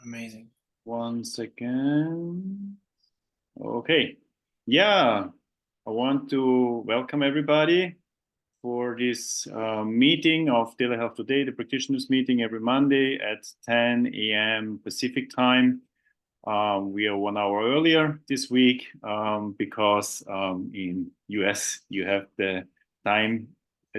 Amazing. 1 second. Okay. Yeah, I want to welcome everybody for this meeting of Telehealth Today, the practitioners meeting every Monday at 10 a.m. Pacific time. We are 1 hour earlier this week because in US you have the time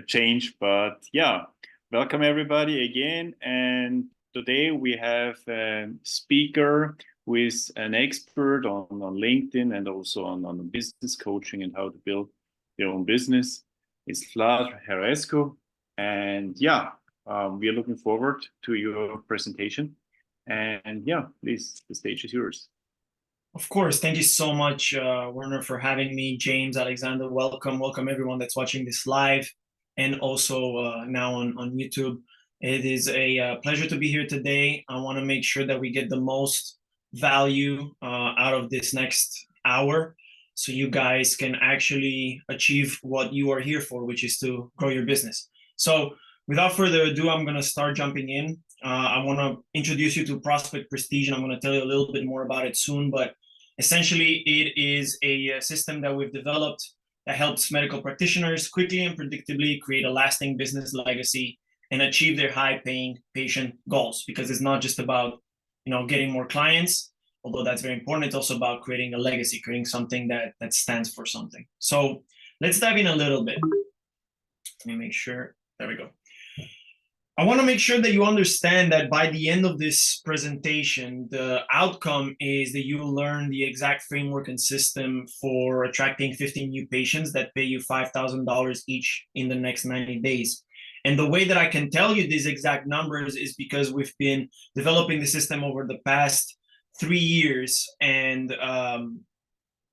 change. But yeah, welcome everybody again. And today we have a speaker who is an expert on LinkedIn and also on business coaching and how to build your own business. It's Vlad Herescu. And yeah, we are looking forward to your presentation. And yeah, please, the stage is yours. Of course. Thank you so much, Werner, for having me. James, Alexander, welcome. Welcome everyone that's watching this live and also now on YouTube. It is a pleasure to be here today. I want to make sure that we get the most value out of this next hour so you guys can actually achieve what you are here for, which is to grow your business. So without further ado, I'm going to start jumping in. I want to introduce you to ProspectPrestige, and I'm going to tell you a little bit more about it soon. But essentially, it is a system that we've developed that helps medical practitioners quickly and predictably create a lasting business legacy and achieve their high-paying patient goals. Because it's not just about getting more clients, although that's very important. It's also about creating a legacy, creating something that stands for something. So let's dive in a little bit. Let me make sure. There we go. I want to make sure that you understand that by the end of this presentation, the outcome is that you learn the exact framework and system for attracting 15 new patients that pay you $5,000 each in the next 90 days. And the way that I can tell you these exact numbers is because we've been developing the system over the past 3 years, and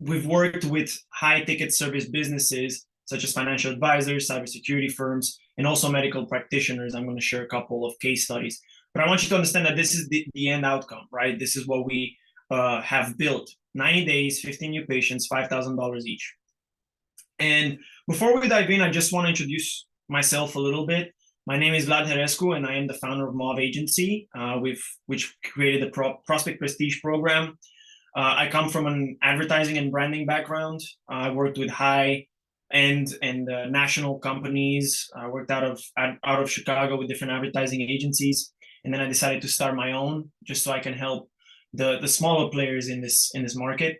we've worked with high-ticket service businesses such as financial advisors, cybersecurity firms, and also medical practitioners. I'm going to share a couple of case studies. But I want you to understand that this is the end outcome, right? This is what we have built. 90 days, 15 new patients, $5,000 each. And before we dive in, I just want to introduce myself a little bit. My name is Vlad Herescu, and I am the founder of Mauve Agency, which created the ProspectPrestige program. I come from an advertising and branding background. I worked with high-end and national companies. I worked out of Chicago with different advertising agencies, and then I decided to start my own just so I can help the smaller players in this market.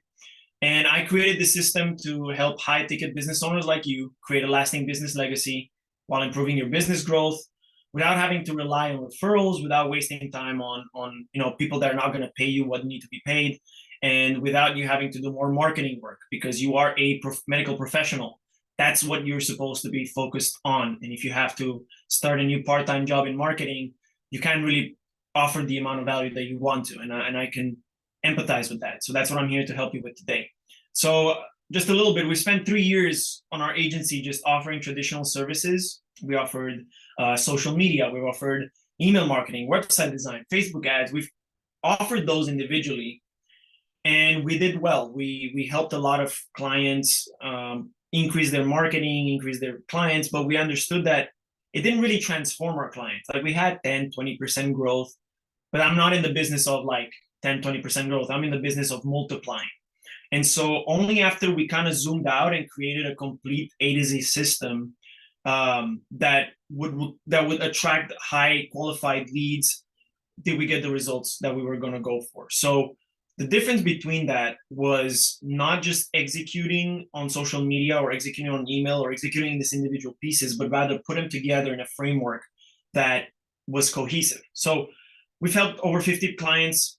And I created this system to help high-ticket business owners like you create a lasting business legacy while improving your business growth without having to rely on referrals, without wasting time on people that are not going to pay you what need to be paid, and without you having to do more marketing work because you are a medical professional. That's what you're supposed to be focused on. And if you have to start a new part-time job in marketing, you can't really offer the amount of value that you want to. And I can empathize with that. So that's what I'm here to help you with today. So just a little bit, we spent 3 years on our agency just offering traditional services. We offered social media. We offered email marketing, website design, Facebook ads. We've offered those individually. And we did well. We helped a lot of clients increase their marketing, increase their clients, but we understood that it didn't really transform our clients. Like we had 10, 20% growth, but I'm not in the business of like 10, 20% growth. I'm in the business of multiplying. And so only after we kind of zoomed out and created a complete A to Z system that would attract high qualified leads did we get the results that we were going to go for. So the difference between that was not just executing on social media or executing on email or executing these individual pieces, but rather put them together in a framework that was cohesive. So we've helped over 50 clients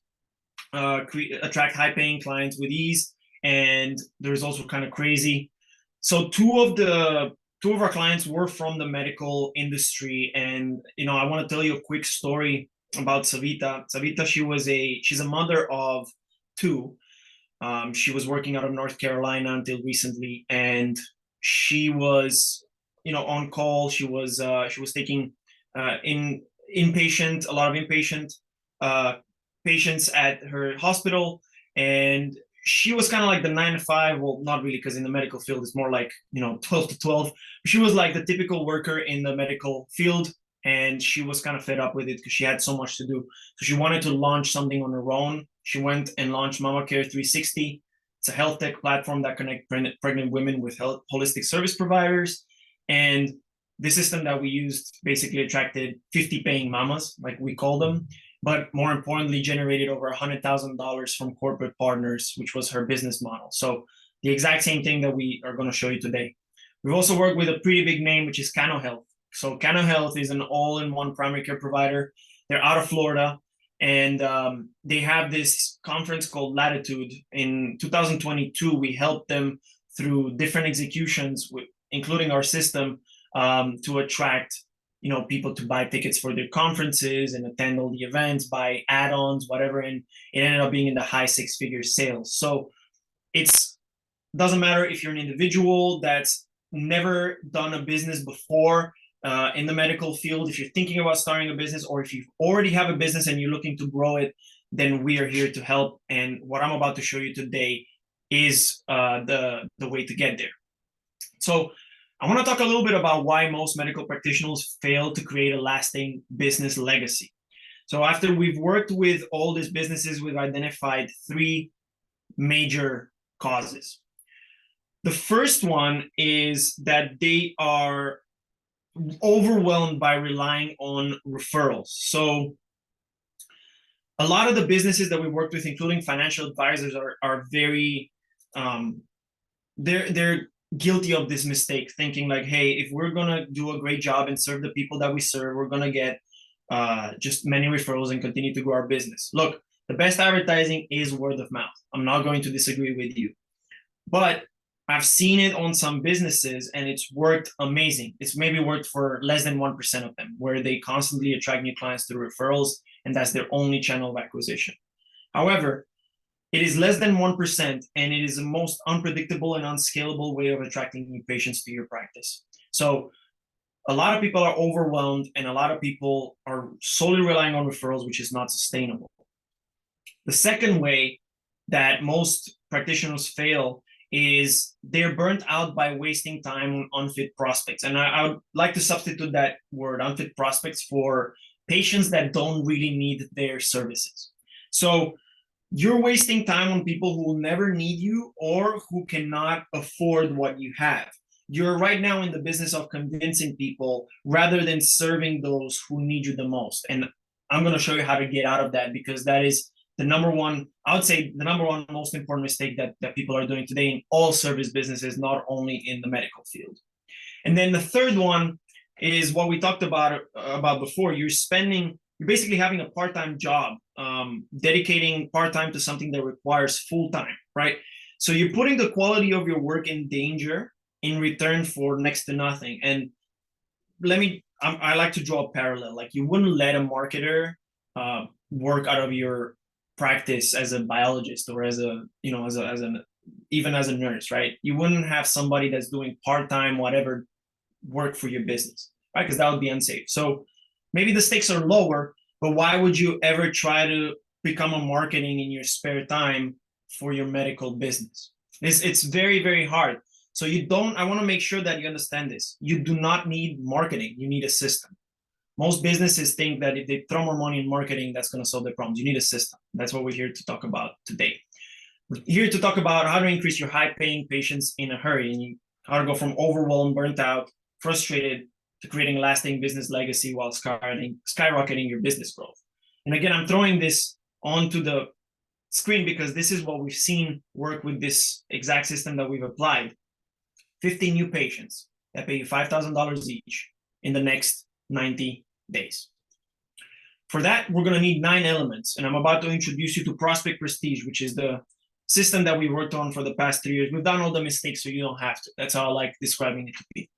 attract high-paying clients with ease, and the results were kind of crazy. So two of our clients were from the medical industry, and I want to tell you a quick story about Savita. Savita, she's a mother of 2. She was working out of North Carolina until recently, and she was, on call. She was taking a lot of inpatient patients at her hospital, and she was kind of like the 9 to 5. Well, not really, because in the medical field it's more like 12 to 12. She was like the typical worker in the medical field, and she was kind of fed up with it because she had so much to do. So she wanted to launch something on her own. She went and launched Mama Care 360. It's a health tech platform that connects pregnant women with holistic service providers. And the system that we used basically attracted 50 paying mamas, like we call them, but more importantly, generated over $100,000 from corporate partners, which was her business model. So the exact same thing that we are going to show you today. We've also worked with a pretty big name, which is Cano Health. So Cano Health is an all-in-one primary care provider. They're out of Florida, and they have this conference called Latitude. In 2022, we helped them through different executions, including our system, to attract people to buy tickets for their conferences and attend all the events, buy add-ons, whatever, and it ended up being in the high six-figure sales. So it's doesn't matter if you're an individual that's never done a business before in the medical field, if you're thinking about starting a business, or if you already have a business and you're looking to grow it, then we are here to help. And what I'm about to show you today is the way to get there. So I want to talk a little bit about why most medical practitioners fail to create a lasting business legacy. So after we've worked with all these businesses, we've identified three major causes. The first one is that they are overwhelmed by relying on referrals. So a lot of the businesses that we worked with, including financial advisors, are very they're guilty of this mistake, thinking like, hey, if we're gonna do a great job and serve the people that we serve, we're gonna get just many referrals and continue to grow our business. Look, the best advertising is word of mouth. I'm not going to disagree with you, but I've seen it on some businesses and it's worked amazing. It's maybe worked for less than 1% of them, where they constantly attract new clients through referrals, and that's their only channel of acquisition. However, it is less than 1%, and it is the most unpredictable and unscalable way of attracting new patients to your practice. So a lot of people are overwhelmed, and a lot of people are solely relying on referrals, which is not sustainable. The second way that most practitioners fail is they're burnt out by wasting time on unfit prospects. And I would like to substitute that word unfit prospects for patients that don't really need their services. So you're wasting time on people who will never need you or who cannot afford what you have. You're right now in the business of convincing people rather than serving those who need you the most. And I'm going to show you how to get out of that, because that is the number one, I would say the number one most important mistake that people are doing today in all service businesses, not only in the medical field. And then the third one is what we talked about before. You're basically having a part-time job, dedicating part-time to something that requires full-time, right? So you're putting the quality of your work in danger in return for next to nothing. And I like to draw a parallel. Like, you wouldn't let a marketer work out of your practice as a biologist or even as a nurse, right? You wouldn't have somebody that's doing part-time whatever work for your business, right? Because that would be unsafe. So maybe the stakes are lower, but why would you ever try to become a marketing in your spare time for your medical business? It's very, very hard. So I want to make sure that you understand this. You do not need marketing. You need a system. Most businesses think that if they throw more money in marketing, that's going to solve their problems. You need a system. That's what we're here to talk about today. We're here to talk about how to increase your high-paying patients in a hurry, and how to go from overwhelmed, burnt out, frustrated, to creating lasting business legacy while skyrocketing your business growth. And again, I'm throwing this onto the screen because this is what we've seen work with this exact system that we've applied. 50 new patients that pay you $5,000 each in the next 90 days. For that, we're going to need 9 elements, and I'm about to introduce you to ProspectPrestige, which is the system that we worked on for the past 3 years. We've done all the mistakes, so you don't have to. That's how I like describing it to be.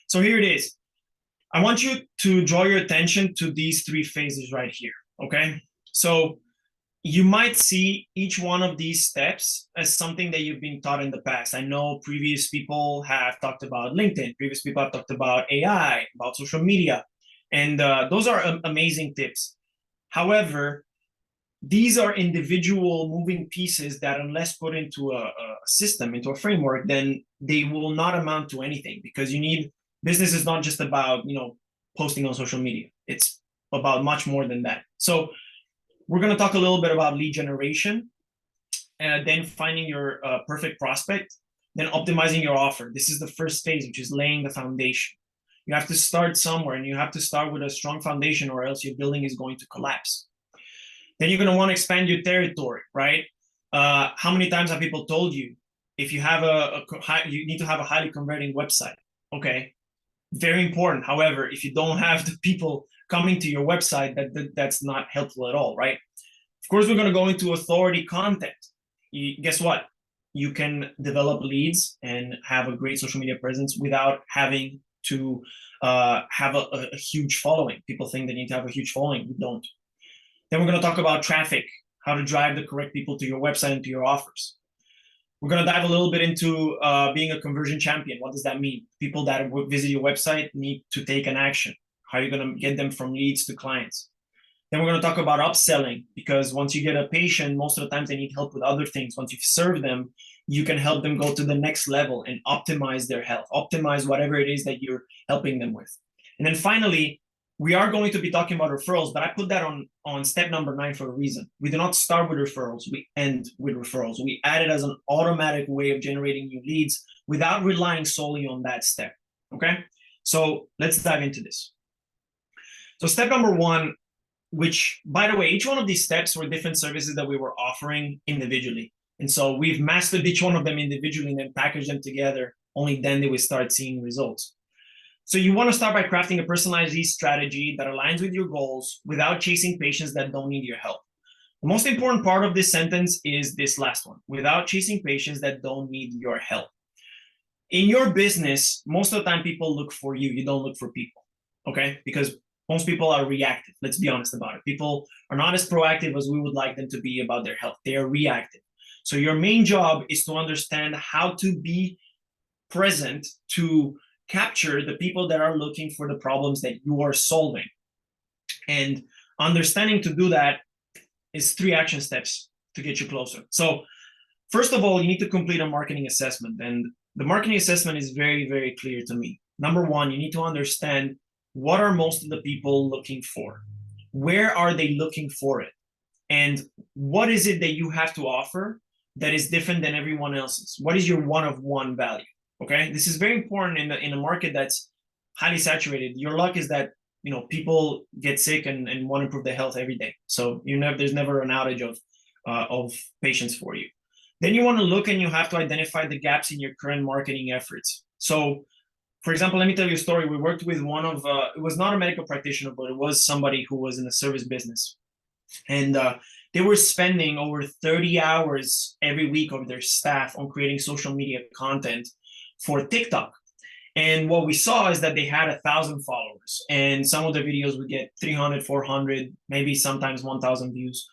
So here it is. I want you to draw your attention to these 3 phases right here, okay? So you might see each one of these steps as something that you've been taught in the past. I know previous people have talked about LinkedIn. Previous people have talked about AI, about social media. And those are amazing tips. However, these are individual moving pieces that, unless put into a system, into a framework, then they will not amount to anything, because business is not just about, posting on social media. It's about much more than that. So we're going to talk a little bit about lead generation, then finding your perfect prospect, then optimizing your offer. This is the first phase, which is laying the foundation. You have to start somewhere, and you have to start with a strong foundation, or else your building is going to collapse. Then you're going to want to expand your territory, right? How many times have people told you, if you have you need to have a highly converting website? Okay, very important. However, if you don't have the people coming to your website, that's not helpful at all, right? Of course, we're going to go into authority content. Guess what? You can develop leads and have a great social media presence without having to have a huge following. People think they need to have a huge following. We don't. Then we're going to talk about traffic, how to drive the correct people to your website and to your offers. We're going to dive a little bit into being a conversion champion. What does that mean? People that visit your website need to take an action. How are you going to get them from leads to clients? Then we're going to talk about upselling, because once you get a patient, most of the times they need help with other things. Once you've served them, you can help them go to the next level and optimize their health, optimize whatever it is that you're helping them with. And then finally, we are going to be talking about referrals, but I put that on step number 9 for a reason. We do not start with referrals. We end with referrals. We add it as an automatic way of generating new leads without relying solely on that step. Okay? So let's dive into this. So step number 1, which, by the way, each one of these steps were different services that we were offering individually. And so we've mastered each one of them individually and then packaged them together. Only then do we start seeing results. So you want to start by crafting a personalized lead strategy that aligns with your goals without chasing patients that don't need your help. The most important part of this sentence is this last one: without chasing patients that don't need your help. In your business, most of the time people look for you. You don't look for people, okay? Because most people are reactive. Let's be honest about it. People are not as proactive as we would like them to be about their health. They are reactive. So your main job is to understand how to be present to capture the people that are looking for the problems that you are solving. And understanding to do that is 3 action steps to get you closer. So first of all, you need to complete a marketing assessment. And the marketing assessment is very, very clear to me. Number 1, you need to understand, what are most of the people looking for? Where are they looking for it? And what is it that you have to offer that is different than everyone else's? What is your one-of-one value? Okay, this is very important in a market that's highly saturated. Your luck is that people get sick and want to improve their health every day. So there's never an outage of patients for you. Then you want to look and you have to identify the gaps in your current marketing efforts. So, for example, let me tell you a story. We worked with one of it was not a medical practitioner, but it was somebody who was in the service business, and they were spending over 30 hours every week of their staff on creating social media content for TikTok. And what we saw is that they had 1,000 followers, and some of the videos would get 300, 400, maybe sometimes 1,000 views.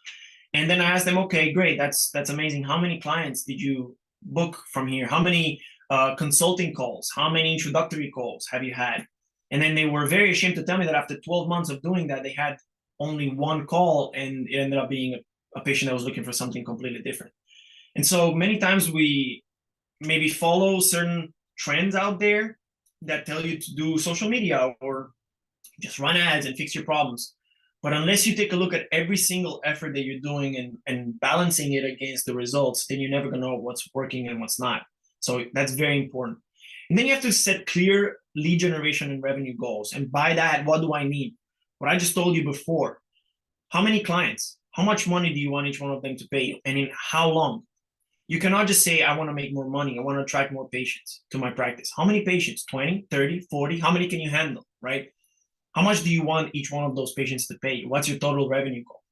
And then I asked them, okay, great, that's amazing. How many clients did you book from here? How many consulting calls? How many introductory calls have you had? And then they were very ashamed to tell me that after 12 months of doing that, they had only 1 call, and it ended up being a patient that was looking for something completely different. And so many times we maybe follow certain trends out there that tell you to do social media or just run ads and fix your problems. But unless you take a look at every single effort that you're doing and balancing it against the results, then you're never going to know what's working and what's not. So that's very important. And then you have to set clear lead generation and revenue goals. And by that, what do I mean? What I just told you before. How many clients? How much money do you want each one of them to pay you? And in how long? You cannot just say, I want to make more money. I want to attract more patients to my practice. How many patients? 20, 30, 40? How many can you handle, right? How much do you want each one of those patients to pay you? What's your total revenue goal?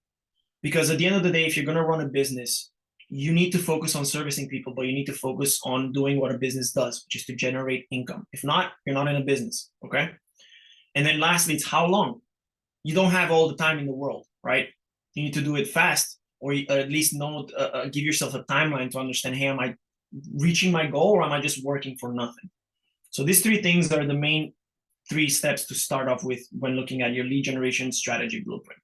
Because at the end of the day, if you're going to run a business, you need to focus on servicing people, but you need to focus on doing what a business does, which is to generate income. If not, you're not in a business, okay? And then lastly, it's how long. You don't have all the time in the world, right? You need to do it fast, or at least give yourself a timeline to understand, hey, am I reaching my goal or am I just working for nothing? So these 3 things are the main 3 steps to start off with when looking at your lead generation strategy blueprint.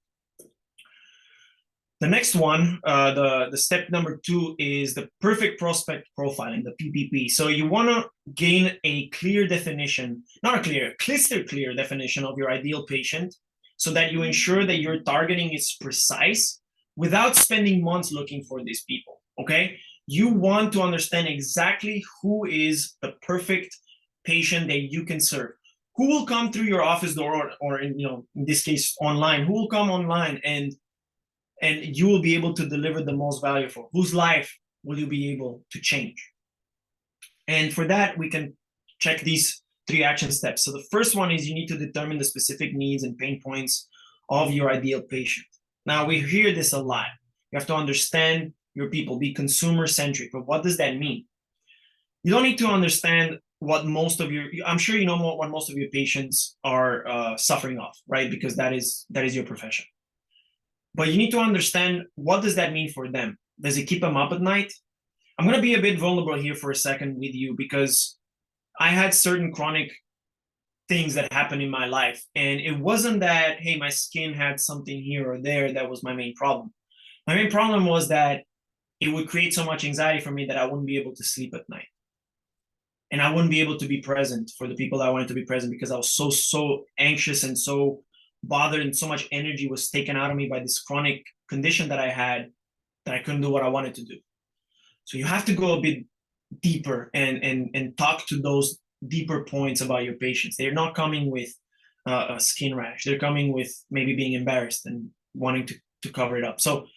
The next one, the step number 2 is the perfect prospect profiling, the PPP. So you want to gain a clear definition, not a clear, crystal clear definition of your ideal patient so that you ensure that your targeting is precise without spending months looking for these people, okay? You want to understand exactly who is the perfect patient that you can serve. Who will come through your office door or in this case, online? Who will come online and you will be able to deliver the most value for? Whose life will you be able to change? And for that, we can check these 3 action steps. So the first one is you need to determine the specific needs and pain points of your ideal patient. Now, we hear this a lot. You have to understand your people, be consumer centric. But what does that mean? You don't need to understand what most of I'm sure you know what most of your patients are suffering off, right? Because that is your profession. But you need to understand, what does that mean for them? Does it keep them up at night? I'm going to be a bit vulnerable here for a second with you because I had certain chronic things that happened in my life. And it wasn't that, hey, my skin had something here or there that was my main problem. My main problem was that it would create so much anxiety for me that I wouldn't be able to sleep at night. And I wouldn't be able to be present for the people I wanted to be present because I was so anxious and so bothered, and so much energy was taken out of me by this chronic condition that I had, that I couldn't do what I wanted to do. So you have to go a bit deeper and talk to those deeper points about your patients. They're not coming with a skin rash. They're coming with maybe being embarrassed and wanting to cover it up. So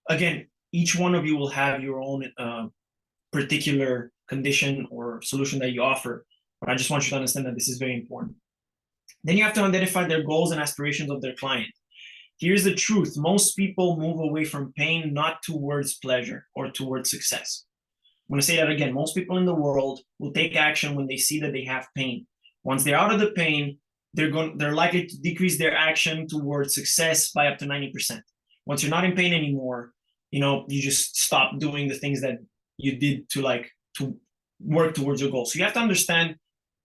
again, each one of you will have your own particular condition or solution that you offer. But I just want you to understand that this is very important. Then you have to identify their goals and aspirations of their client. Here's the truth. Most people move away from pain, not towards pleasure or towards success. I'm going to say that again. Most people in the world will take action when they see that they have pain. Once they're out of the pain, they're likely to decrease their action towards success by up to 90%. Once you're not in pain anymore, you just stop doing the things that you did to work towards your goal. So you have to understand,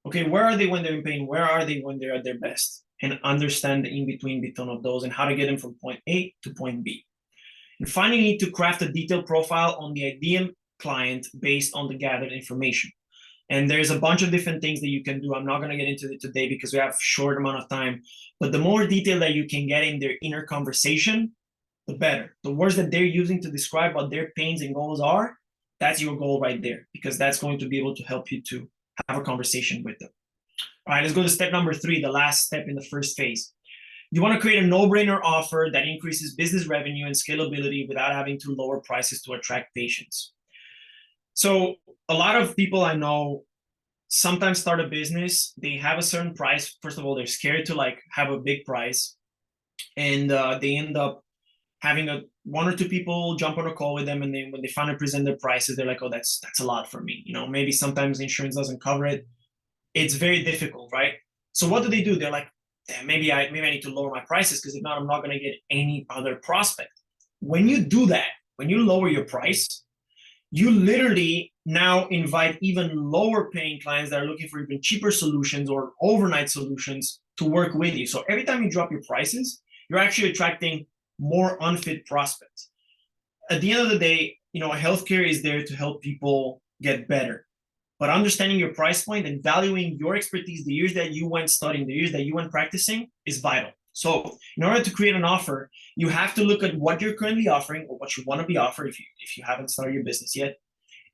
okay, where are they when they're in pain? Where are they when they're at their best? And understand the in-between of those and how to get them from point A to point B. And finally, you need to craft a detailed profile on the ideal client based on the gathered information. And there's a bunch of different things that you can do. I'm not going to get into it today because we have a short amount of time. But the more detail that you can get in their inner conversation, the better. The words that they're using to describe what their pains and goals are, that's your goal right there, because that's going to be able to help you to have a conversation with them. All right, let's go to step number 3, the last step in the first phase. You want to create a no-brainer offer that increases business revenue and scalability without having to lower prices to attract patients. So a lot of people I know sometimes start a business. They have a certain price. First of all, they're scared to have a big price, and they end up having 1 or 2 people jump on a call with them, and then when they finally present their prices, they're like, "Oh, that's a lot for me." Maybe sometimes insurance doesn't cover it. It's very difficult, right? So what do? They're like, maybe I need to lower my prices because if not, I'm not going to get any other prospect. When you do that, when you lower your price, you literally now invite even lower paying clients that are looking for even cheaper solutions or overnight solutions to work with you. So every time you drop your prices, you're actually attracting more unfit prospects. At the end of the day, healthcare is there to help people get better. But understanding your price point and valuing your expertise, the years that you went studying, the years that you went practicing, is vital. So in order to create an offer, you have to look at what you're currently offering or what you want to be offered if you haven't started your business yet,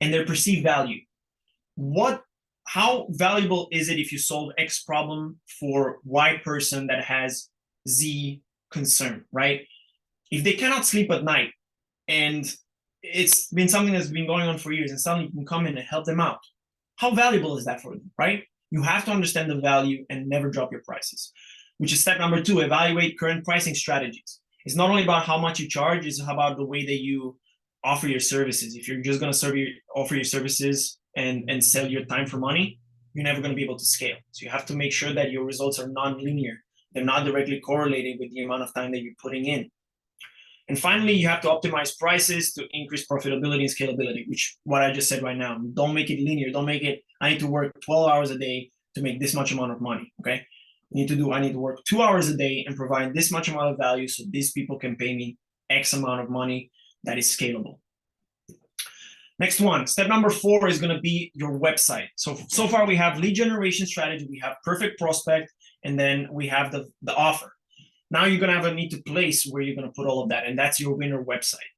and their perceived value. How valuable is it if you solve X problem for Y person that has Z concern, right? If they cannot sleep at night and it's been something that's been going on for years and suddenly you can come in and help them out, how valuable is that for them, right? You have to understand the value and never drop your prices, which is step number 2, evaluate current pricing strategies. It's not only about how much you charge, it's about the way that you offer your services. If you're just going to offer your services and sell your time for money, you're never going to be able to scale. So you have to make sure that your results are non-linear. They're not directly correlated with the amount of time that you're putting in. And finally, you have to optimize prices to increase profitability and scalability, which what I just said right now. Don't make it linear. Don't make it, I need to work 12 hours a day to make this much amount of money, okay? I need to work 2 hours a day and provide this much amount of value so these people can pay me X amount of money that is scalable. Next one, step number 4 is going to be your website. So far we have lead generation strategy, we have perfect prospect, and then we have the offer. Now you're going to need to place where you're going to put all of that, and that's your winner website.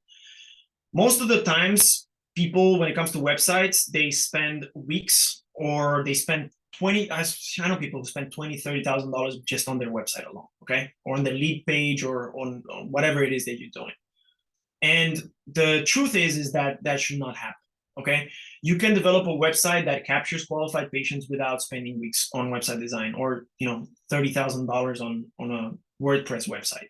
Most of the times, people, when it comes to websites, they spend weeks, or they spend I know people who spend $20,000-$30,000 just on their website alone, okay? Or on their lead page, or on whatever it is that you're doing. And the truth is that should not happen, okay? You can develop a website that captures qualified patients without spending weeks on website design, or $30,000 on a WordPress website.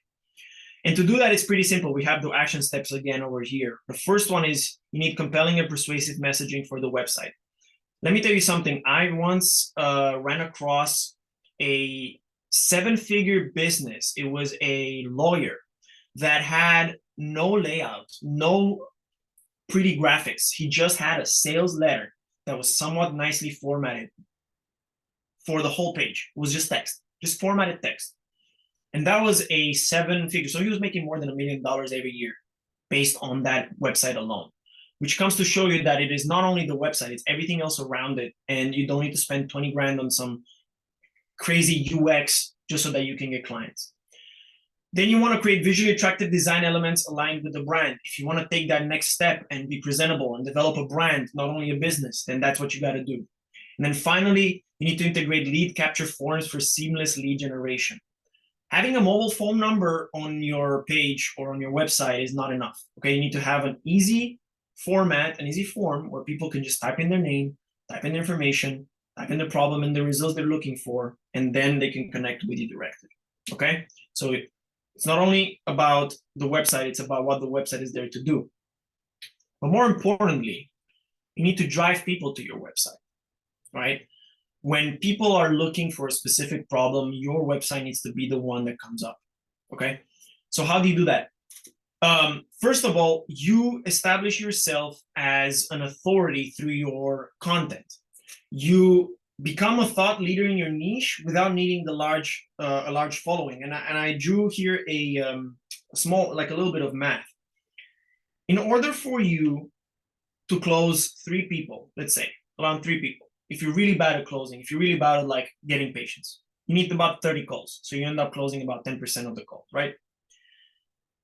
And to do that, it's pretty simple. We have the action steps again over here. The first one is you need compelling and persuasive messaging for the website. Let me tell you something. I once ran across a 7-figure business. It was a lawyer that had no layout, no pretty graphics. He just had a sales letter that was somewhat nicely formatted for the whole page. It was just text, just formatted text. And that was a 7-figure. So he was making more than $1 million every year based on that website alone, which comes to show you that it is not only the website, it's everything else around it. And you don't need to spend 20 grand on some crazy UX just so that you can get clients. Then you want to create visually attractive design elements aligned with the brand. If you want to take that next step and be presentable and develop a brand, not only a business, then that's what you got to do. And then finally, you need to integrate lead capture forms for seamless lead generation. Having a mobile phone number on your page or on your website is not enough. Okay, you need to have an easy format, an easy form where people can just type in their name, type in their information, type in the problem and the results they're looking for, and then they can connect with you directly. Okay, so it's not only about the website, it's about what the website is there to do. But more importantly, you need to drive people to your website, right? When people are looking for a specific problem, your website needs to be the one that comes up, okay? So how do you do that? First of all, you establish yourself as an authority through your content. You become a thought leader in your niche without needing a large following. And I drew here a small, like a little bit of math. In order for you to close 3 people, let's say, around 3 people, if you're really bad at closing, if you're really bad at like getting patients, you need about 30 calls. So you end up closing about 10% of the calls, right?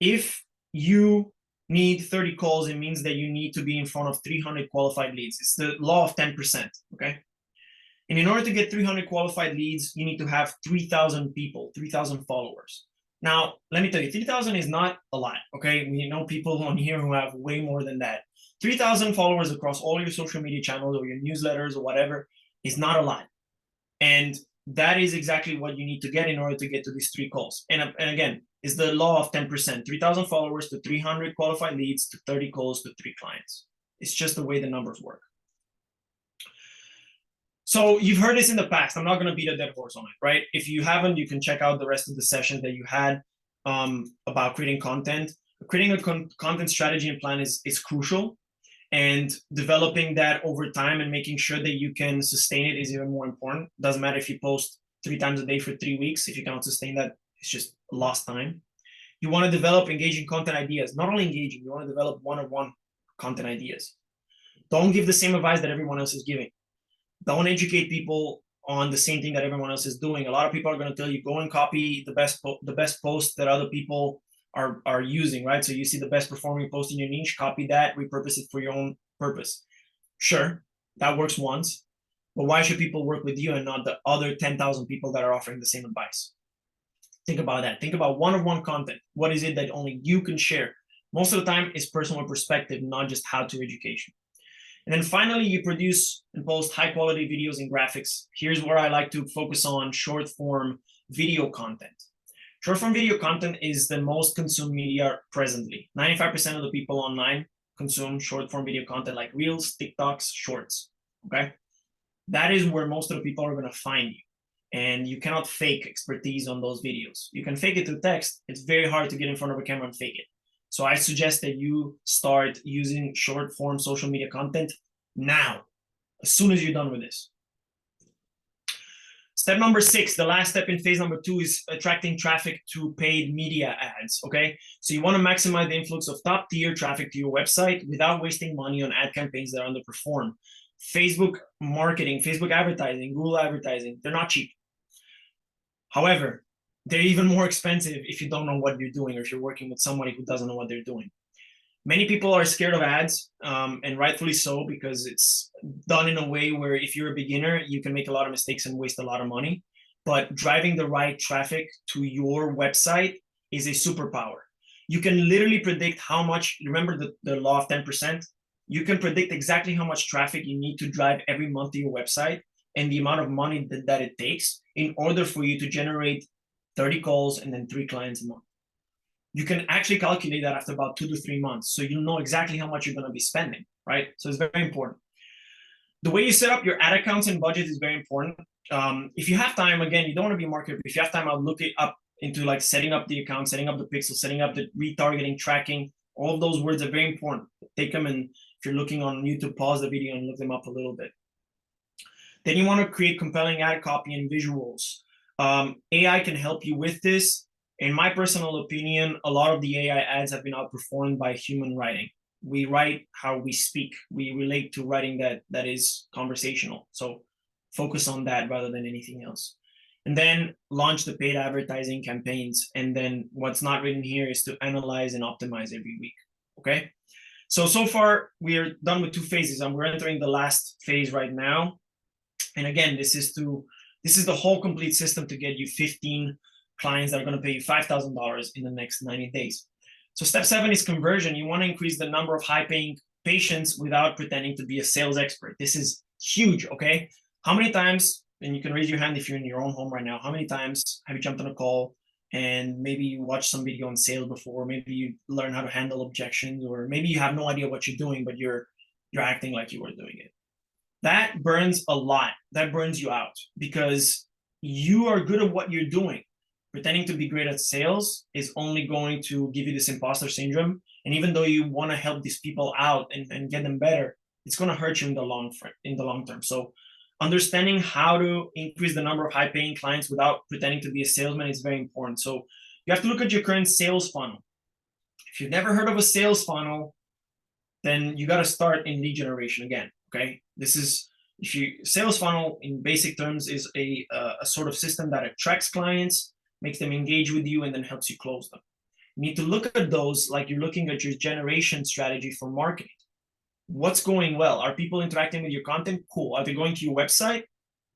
If you need 30 calls, it means that you need to be in front of 300 qualified leads. It's the law of 10%, okay? And in order to get 300 qualified leads, you need to have 3,000 people, 3,000 followers. Now, let me tell you, 3,000 is not a lot, okay? We know people on here who have way more than that. 3,000 followers across all your social media channels or your newsletters or whatever is not a lot. And that is exactly what you need to get in order to get to these 3 calls. And again, it's the law of 10%, 3,000 followers to 300 qualified leads to 30 calls to 3 clients. It's just the way the numbers work. So you've heard this in the past. I'm not going to beat a dead horse on it, right? If you haven't, you can check out the rest of the sessions that you had about creating content. Creating a content strategy and plan is crucial. And developing that over time and making sure that you can sustain it is even more important. Doesn't matter if you post 3 times a day for 3 weeks. If you cannot sustain that, it's just lost time. You want to develop engaging content ideas. Not only engaging, you want to develop one-on-one content ideas. Don't give the same advice that everyone else is giving. Don't educate people on the same thing that everyone else is doing. A lot of people are going to tell you, go and copy the best post that other people are using, right? So you see the best performing post in your niche, copy that, repurpose it for your own purpose. Sure, that works once, but why should people work with you and not the other 10,000 people that are offering the same advice? Think about that. Think about one-on-one content. What is it that only you can share? Most of the time, it's personal perspective, not just how-to education. And then finally, you produce and post high-quality videos and graphics. Here's where I like to focus on short-form video content. Short-form video content is the most consumed media presently. 95% of the people online consume short-form video content like Reels, TikToks, Shorts, okay? That is where most of the people are going to find you. And you cannot fake expertise on those videos. You can fake it through text. It's very hard to get in front of a camera and fake it. So I suggest that you start using short-form social media content now, as soon as you're done with this. Step number 6, the last step in phase number 2, is attracting traffic to paid media ads, okay? So you want to maximize the influx of top tier traffic to your website without wasting money on ad campaigns that underperform. Facebook marketing, Facebook advertising, Google advertising, they're not cheap. However, they're even more expensive if you don't know what you're doing or if you're working with somebody who doesn't know what they're doing. Many people are scared of ads, and rightfully so, because it's done in a way where if you're a beginner, you can make a lot of mistakes and waste a lot of money. But driving the right traffic to your website is a superpower. You can literally predict how much, remember the law of 10%? You can predict exactly how much traffic you need to drive every month to your website and the amount of money that it takes in order for you to generate 30 calls and then 3 clients a month. You can actually calculate that after about 2 to 3 months. So you know exactly how much you're going to be spending, right? So it's very important. The way you set up your ad accounts and budget is very important. If you have time, again, you don't want to be a marketer, but if you have time, I'll look it up into like setting up the account, setting up the pixels, setting up the retargeting, tracking. All of those words are very important. Take them, and if you're looking on YouTube, pause the video and look them up a little bit. Then you want to create compelling ad copy and visuals. AI can help you with this. In my personal opinion, a lot of the AI ads have been outperformed by human writing. We write how we speak. We relate to writing that is conversational. So focus on that rather than anything else. And then launch the paid advertising campaigns. And then what's not written here is to analyze and optimize every week. Okay. So far we are done with 2 phases, and we're entering the last phase right now. And again, this is the whole complete system to get you 15 clients that are going to pay you $5,000 in the next 90 days. So step 7 is conversion. You want to increase the number of high-paying patients without pretending to be a sales expert. This is huge, okay? How many times, and you can raise your hand if you're in your own home right now, how many times have you jumped on a call and maybe you watched some video on sales before, maybe you learn how to handle objections, or maybe you have no idea what you're doing, but you're acting like you were doing it. That burns a lot. That burns you out because you are good at what you're doing. Pretending to be great at sales is only going to give you this imposter syndrome. And even though you want to help these people out and get them better, it's going to hurt you in the long term. So understanding how to increase the number of high-paying clients without pretending to be a salesman is very important. So you have to look at your current sales funnel. If you've never heard of a sales funnel, then you got to start in lead generation again. Okay, sales funnel in basic terms is a sort of system that attracts clients, makes them engage with you, and then helps you close them. You need to look at those like you're looking at your generation strategy for marketing. What's going well? Are people interacting with your content? Cool. Are they going to your website?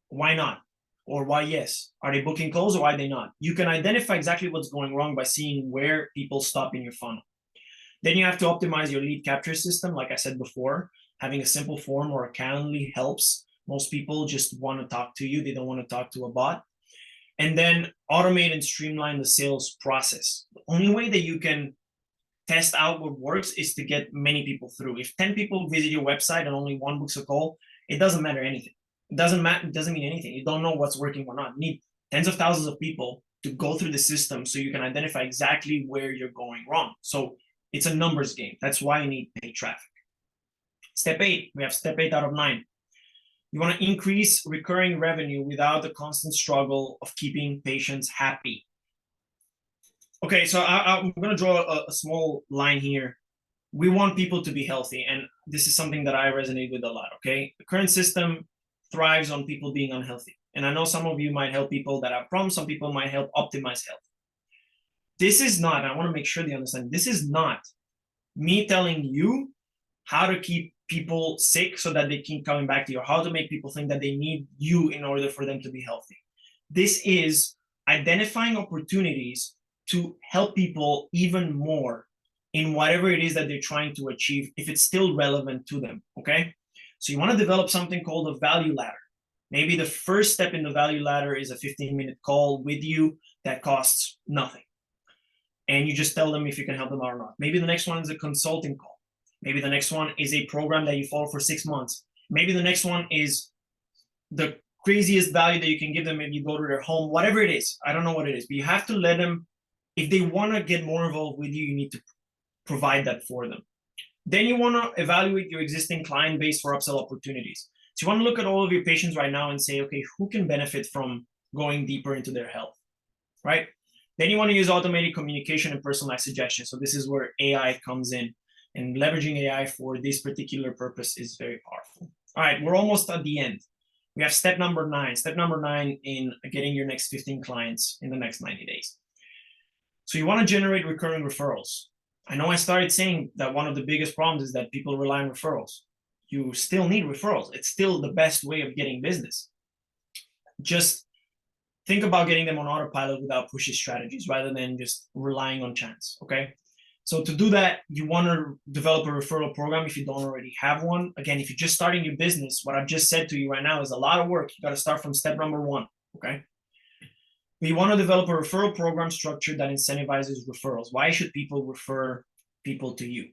Why not? Or why yes? Are they booking calls, or why are they not? You can identify exactly what's going wrong by seeing where people stop in your funnel. Then you have to optimize your lead capture system. Like I said before, having a simple form or a Calendly helps. Most people just want to talk to you. They don't want to talk to a bot. And then automate and streamline the sales process. The only way that you can test out what works is to get many people through. If 10 people visit your website and only 1 books a call, it doesn't matter anything. It doesn't mean anything. You don't know what's working or not. You need tens of thousands of people to go through the system so you can identify exactly where you're going wrong. So it's a numbers game. That's why you need paid traffic. Step 8, we have step 8 out of 9. You want to increase recurring revenue without the constant struggle of keeping patients happy. Okay, so I'm going to draw a small line here. We want people to be healthy, and this is something that I resonate with a lot, okay? The current system thrives on people being unhealthy. And I know some of you might help people that have problems. Some people might help optimize health. This is not, I want to make sure they understand, this is not me telling you how to keep people sick so that they keep coming back to you, or how to make people think that they need you in order for them to be healthy. This is identifying opportunities to help people even more in whatever it is that they're trying to achieve, if it's still relevant to them, okay? So you want to develop something called a value ladder. Maybe the first step in the value ladder is a 15-minute call with you that costs nothing. And you just tell them if you can help them out or not. Maybe the next one is a consulting call. Maybe the next one is a program that you follow for 6 months. Maybe the next one is the craziest value that you can give them if you go to their home, whatever it is. I don't know what it is, but you have to let them, if they want to get more involved with you, you need to provide that for them. Then you want to evaluate your existing client base for upsell opportunities. So you want to look at all of your patients right now and say, okay, who can benefit from going deeper into their health, right? Then you want to use automated communication and personalized suggestions. So this is where AI comes in, and leveraging AI for this particular purpose is very powerful. All right, we're almost at the end. We have step number 9. Step number 9 in getting your next 15 clients in the next 90 days. So you want to generate recurring referrals. I know I started saying that one of the biggest problems is that people rely on referrals. You still need referrals. It's still the best way of getting business. Just think about getting them on autopilot without pushy strategies rather than just relying on chance, okay? So to do that, you want to develop a referral program if you don't already have one. Again, if you're just starting your business, what I've just said to you right now is a lot of work. You got to start from step number 1, okay? We want to develop a referral program structure that incentivizes referrals. Why should people refer people to you?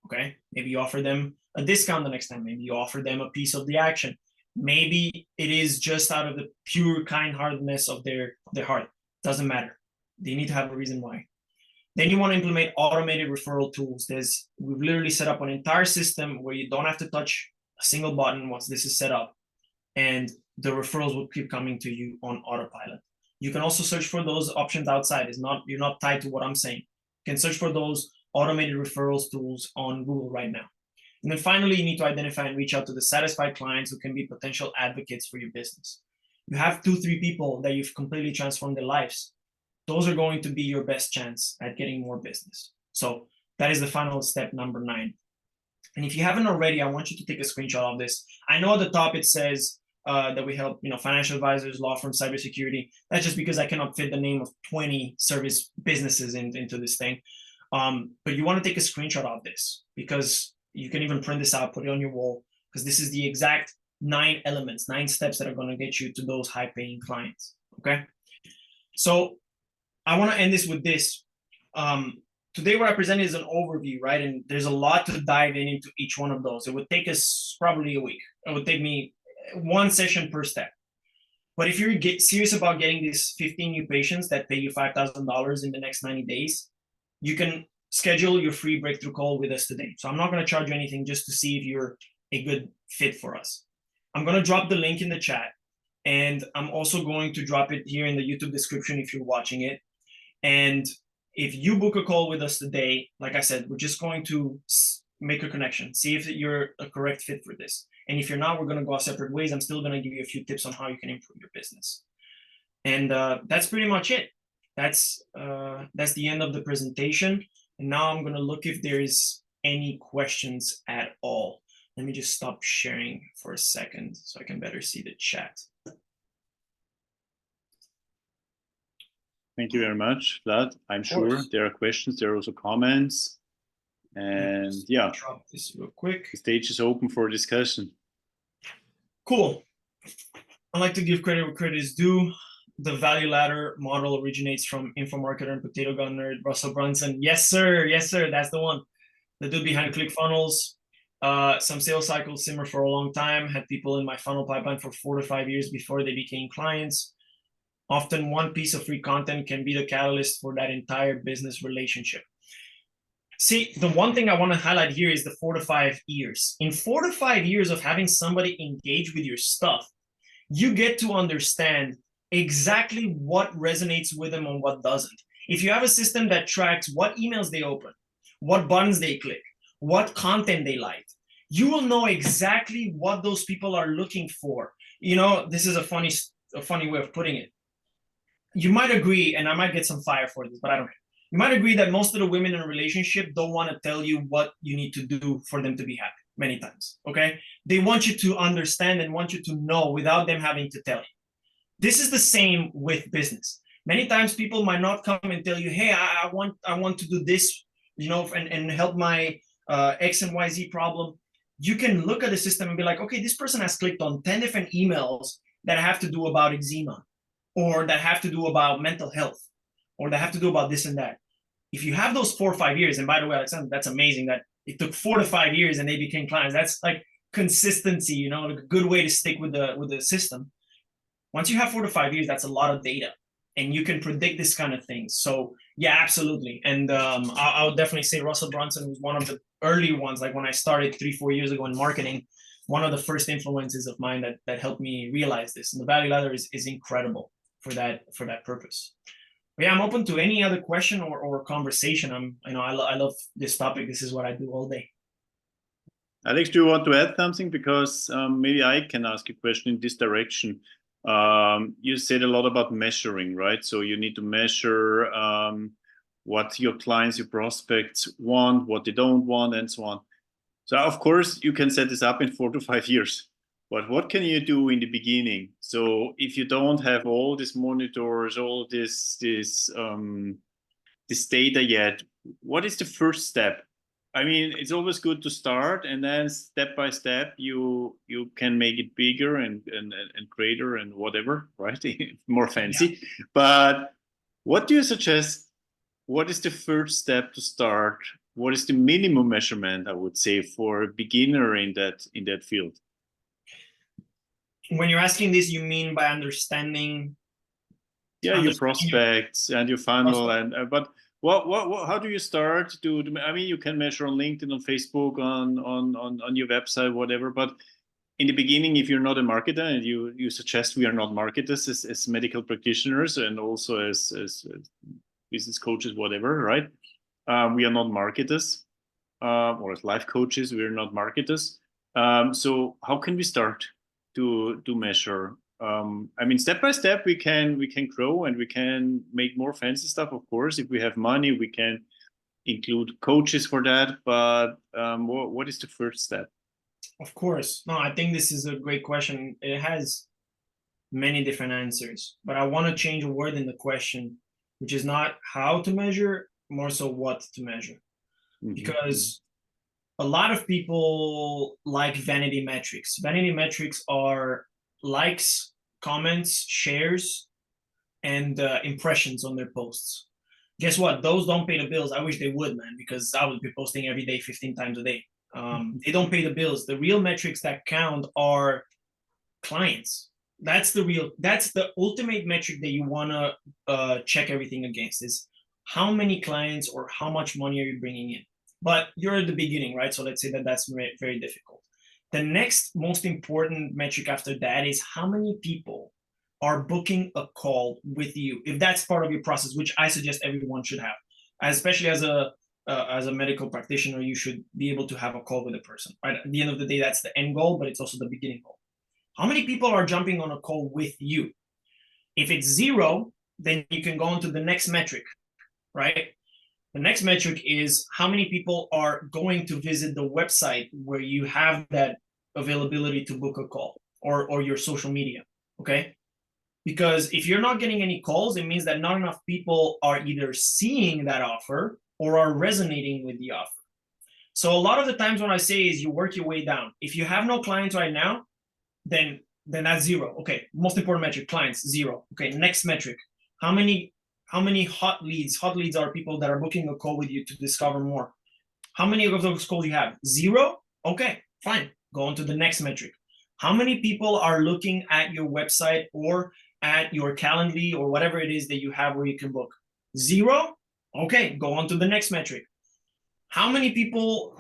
Okay, maybe you offer them a discount the next time. Maybe you offer them a piece of the action. Maybe it is just out of the pure kind-heartedness of their heart. Doesn't matter. They need to have a reason why. Then you want to implement automated referral tools. We've literally set up an entire system where you don't have to touch a single button once this is set up, and the referrals will keep coming to you on autopilot. You can also search for those options outside. You're not tied to what I'm saying. You can search for those automated referrals tools on Google right now. And then finally, you need to identify and reach out to the satisfied clients who can be potential advocates for your business. You have 2-3 people that you've completely transformed their lives. Those are going to be your best chance at getting more business. So that is the final step number 9. And if you haven't already, I want you to take a screenshot of this. I know at the top it says that we help, financial advisors, law firms, cybersecurity. That's just because I cannot fit the name of 20 service businesses into this thing. But you want to take a screenshot of this, because you can even print this out, put it on your wall, because this is the exact 9 elements, 9 steps that are going to get you to those high-paying clients. Okay. So I want to end this with this. Today, what I presented is an overview, right? And there's a lot to dive into each one of those. It would take us probably a week. It would take me 1 session per step. But if you're serious about getting these 15 new patients that pay you $5,000 in the next 90 days, you can schedule your free breakthrough call with us today. So I'm not going to charge you anything, just to see if you're a good fit for us. I'm going to drop the link in the chat, and I'm also going to drop it here in the YouTube description if you're watching it. And if you book a call with us today, like I said, we're just going to make a connection, see if you're a correct fit for this. And if you're not, we're going to go our separate ways. I'm still going to give you a few tips on how you can improve your business. And that's pretty much it. That's the end of the presentation. And now I'm going to look if there's any questions at all. Let me just stop sharing for a second so I can better see the chat. Thank you very much, Vlad. I'm sure there are questions, there are also comments. And yeah, drop this real quick. The stage is open for discussion. Cool. I like to give credit where credit is due. The value ladder model originates from info marketer and potato gun nerd Russell Brunson. Yes, sir. Yes, sir. That's the one. The dude behind ClickFunnels. Some sales cycles simmer for a long time. Had people in my funnel pipeline for 4 to 5 years before they became clients. Often one piece of free content can be the catalyst for that entire business relationship. See, the one thing I want to highlight here is the 4 to 5 years. In 4 to 5 years of having somebody engage with your stuff, you get to understand exactly what resonates with them and what doesn't. If you have a system that tracks what emails they open, what buttons they click, what content they like, you will know exactly what those people are looking for. This is a funny way of putting it. You might agree, and I might get some fire for this, but I don't care. You might agree that most of the women in a relationship don't want to tell you what you need to do for them to be happy many times, okay? They want you to understand and want you to know without them having to tell you. This is the same with business. Many times people might not come and tell you, hey, I want to do this, and help my X and Y, Z problem. You can look at the system and be like, okay, this person has clicked on 10 different emails that have to do about eczema, or that have to do about mental health, or that have to do about this and that. If you have those 4 or 5 years, and by the way, Alexander, that's amazing that it took 4 to 5 years and they became clients. That's like consistency, like a good way to stick with the system. Once you have 4 to 5 years, that's a lot of data, and you can predict this kind of things. So yeah, absolutely. And I would definitely say Russell Brunson was one of the early ones. Like when I started 3-4 years ago in marketing, one of the first influences of mine that helped me realize this. And the value ladder is incredible. for that purpose. But yeah, I'm open to any other question or conversation. I love this topic. This is what I do all day. Alex, do you want to add something? Because maybe I can ask a question in this direction. You said a lot about measuring, right? So you need to measure what your clients, your prospects want, what they don't want, and so on. So of course you can set this up in 4 to 5 years. But what can you do in the beginning? So if you don't have all these monitors, all this data yet, what is the first step? I mean, it's always good to start, and then step by step, you can make it bigger and greater and whatever, right? More fancy. Yeah. But what do you suggest? What is the first step to start? What is the minimum measurement, I would say, for a beginner in that field? When you're asking this, you mean by understanding? Yeah, your prospects and your funnel, and but. What? How do you start to? I mean, you can measure on LinkedIn, on Facebook, on your website, whatever. But in the beginning, if you're not a marketer, and you suggest we are not marketers as medical practitioners, and also as business coaches, whatever, right? We are not marketers, or as life coaches, we are not marketers. So how can we start to measure? I mean, step by step, we can grow and we can make more fancy stuff. Of course, if we have money, we can include coaches for that. But what is the first step? Of course, no. I think this is a great question. It has many different answers, but I want to change a word in the question, which is not how to measure, more so what to measure, because a lot of people like vanity metrics. Vanity metrics are likes, comments, shares, and impressions on their posts. Guess what? Those don't pay the bills. I wish they would, man, because I would be posting every day, 15 times a day. They don't pay the bills. The real metrics that count are clients. That's the ultimate metric that you want to check everything against, is how many clients or how much money are you bringing in. But you're at the beginning, right? So let's say that that's very, very difficult. The next most important metric after that is how many people are booking a call with you, if that's part of your process, which I suggest everyone should have. Especially as a medical practitioner, you should be able to have a call with a person, right? At the end of the day, that's the end goal, but it's also the beginning goal. How many people are jumping on a call with you? If it's 0, then you can go on to the next metric, right? The next metric is how many people are going to visit the website where you have that availability to book a call, or your social media, okay? Because if you're not getting any calls, it means that not enough people are either seeing that offer or are resonating with the offer. So a lot of the times what I say is you work your way down. If you have no clients right now, then that's 0. Okay, most important metric, clients, 0. Okay, next metric, how many hot leads? Hot leads are people that are booking a call with you to discover more. How many of those calls you have? 0? Okay, fine. Go on to the next metric. How many people are looking at your website or at your Calendly or whatever it is that you have where you can book? 0? Okay, go on to the next metric. How many people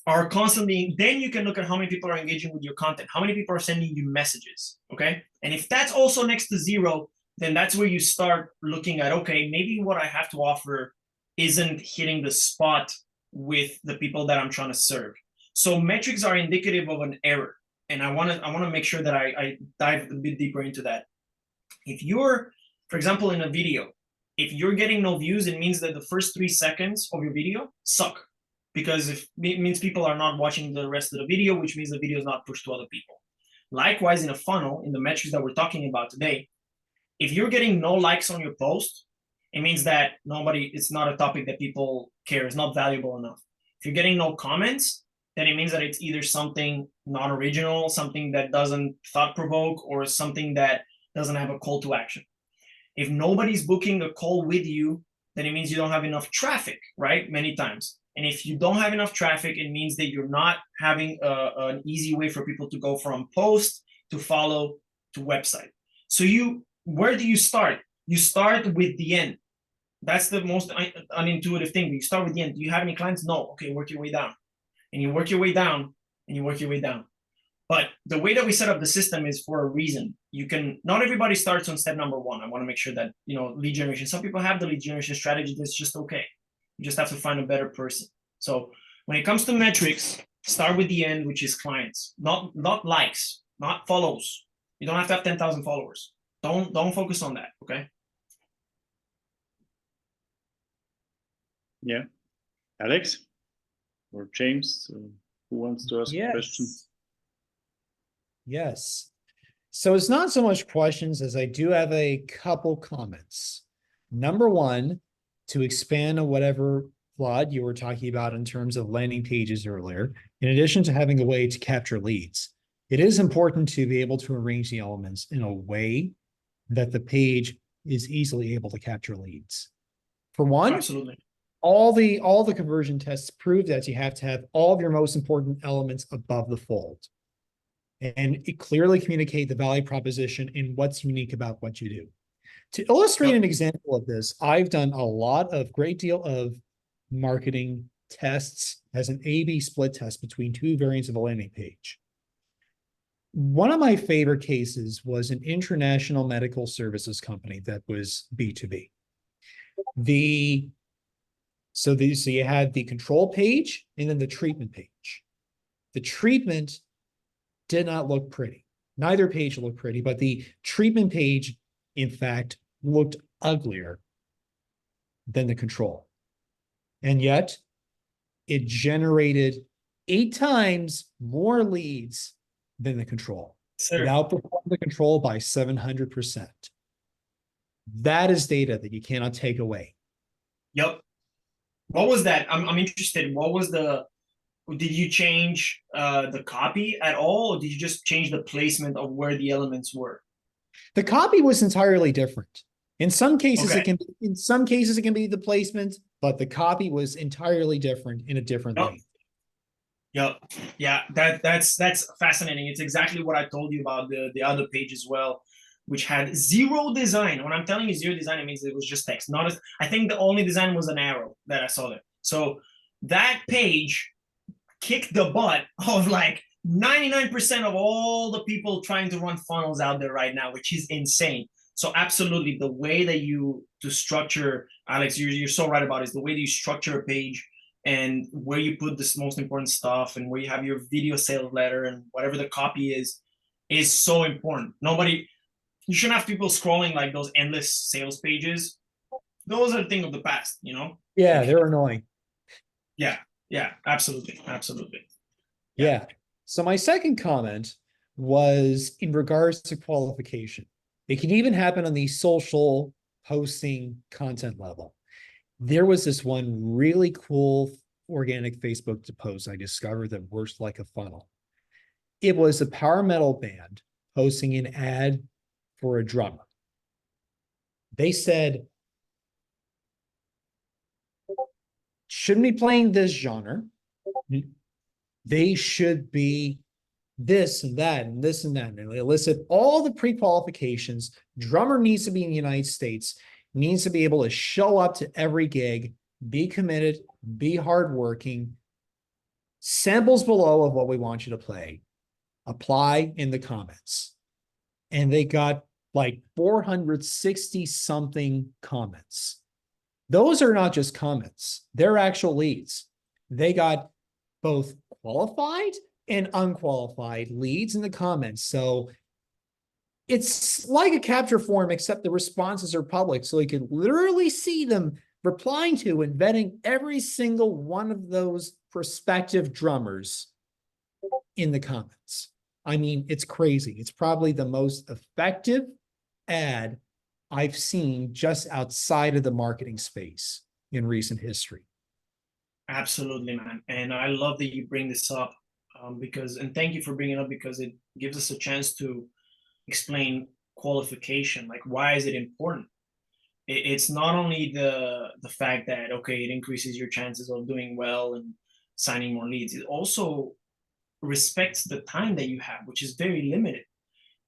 are constantly, then you can look at how many people are engaging with your content. How many people are sending you messages, okay? And if that's also next to 0, then that's where you start looking at, okay, maybe what I have to offer isn't hitting the spot with the people that I'm trying to serve. So metrics are indicative of an error. And I want to make sure that I dive a bit deeper into that. If you're, for example, in a video, if you're getting no views, it means that the first 3 seconds of your video suck, because it means people are not watching the rest of the video, which means the video is not pushed to other people. Likewise, in a funnel, in the metrics that we're talking about today, if you're getting no likes on your post, it means that it's not a topic that people care, it's not valuable enough. If you're getting no comments, then it means that it's either something non-original, something that doesn't thought-provoke, or something that doesn't have a call to action. If nobody's booking a call with you, then it means you don't have enough traffic, right? Many times. And if you don't have enough traffic, it means that you're not having an easy way for people to go from post to follow to website. So where do you start? You start with the end. That's the most unintuitive thing. You start with the end. Do you have any clients? No. Okay, work your way down. And you work your way down, and you work your way down. But the way that we set up the system is for a reason. Not everybody starts on step number one. I want to make sure that, lead generation, some people have the lead generation strategy. That's just okay. You just have to find a better person. So when it comes to metrics, start with the end, which is clients, not likes, not follows. You don't have to have 10,000 followers. Don't focus on that. Okay. Yeah. Alex or James, who wants to ask a question? Yes. So it's not so much questions as I do have a couple comments. Number one, to expand on whatever, Vlad, you were talking about in terms of landing pages earlier, in addition to having a way to capture leads, it is important to be able to arrange the elements in a way that the page is easily able to capture leads. For one, absolutely, all the conversion tests prove that you have to have all of your most important elements above the fold. And it clearly communicate the value proposition and what's unique about what you do. To illustrate an example of this, I've done a great deal of marketing tests as an A/B split test between two variants of a landing page. One of my favorite cases was an international medical services company that was B2B. So you had the control page and then the treatment page. The treatment did not look pretty. Neither page looked pretty, but the treatment page, in fact, looked uglier than the control. And yet, it generated 8 times more leads than the control. sir. It outperformed the control by 700%. That is data that you cannot take away. Yep. What was that? I'm interested. Did you change the copy at all, or did you just change the placement of where the elements were? The copy was entirely different. In some cases, Okay. it can be the placement, but the copy was entirely different in a different Yep. lane. Yep. Yeah, that's fascinating. It's exactly what I told you about the other page as well, which had zero design. When I'm telling you zero design, it means it was just text. I think the only design was an arrow that I saw there. So that page kicked the butt of like 99% of all the people trying to run funnels out there right now, which is insane. So absolutely, the way that to structure, Alex, you're so right about it, is the way that you structure a page and where you put this most important stuff and where you have your video sales letter and whatever the copy is so important. You shouldn't have people scrolling like those endless sales pages. Those are a thing of the past, Yeah, they're annoying. Yeah, absolutely. Yeah. So my second comment was in regards to qualification. It can even happen on the social posting content level. There was this one really cool organic Facebook post I discovered that works like a funnel. It was a power metal band posting an ad for a drummer. They said, shouldn't be playing this genre. They should be this and that and this and that. And they elicit all the pre-qualifications. Drummer needs to be in the United States, needs to be able to show up to every gig, be committed, be hardworking. Samples below of what we want you to play. Apply in the comments. And they got like 460 something comments. Those are not just comments, they're actual leads. They got both qualified and unqualified leads in the comments. So it's like a capture form, except the responses are public. So you can literally see them replying to and vetting every single one of those prospective drummers in the comments. I mean, it's crazy. It's probably the most effective ad I've seen just outside of the marketing space in recent history. Absolutely, man. And I love that you bring this up and thank you for bringing it up, because it gives us a chance to explain qualification. Like, why is it important? It's not only the fact that, okay, it increases your chances of doing well and signing more leads. It also respects the time that you have, which is very limited.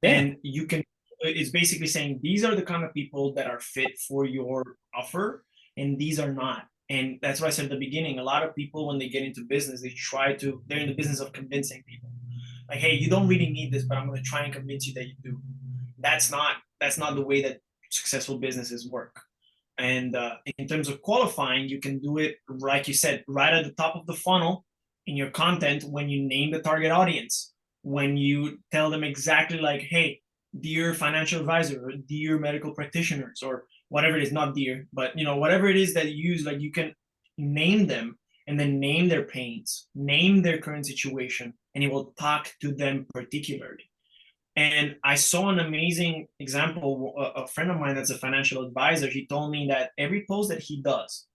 Yeah. And it's basically saying these are the kind of people that are fit for your offer and these are not. And that's why I said at the beginning, a lot of people, when they get into business, they're in the business of convincing people. Like, hey, you don't really need this, but I'm going to try and convince you that you do. That's not the way that successful businesses work. And in terms of qualifying, you can do it, like you said, right at the top of the funnel in your content when you name the target audience, when you tell them exactly like, hey, dear financial advisor, or dear medical practitioners, or whatever it is, not dear, but whatever it is that you use, like you can name them and then name their pains, name their current situation, and it will talk to them particularly. And I saw an amazing example. A friend of mine that's a financial advisor, he told me that every post that he does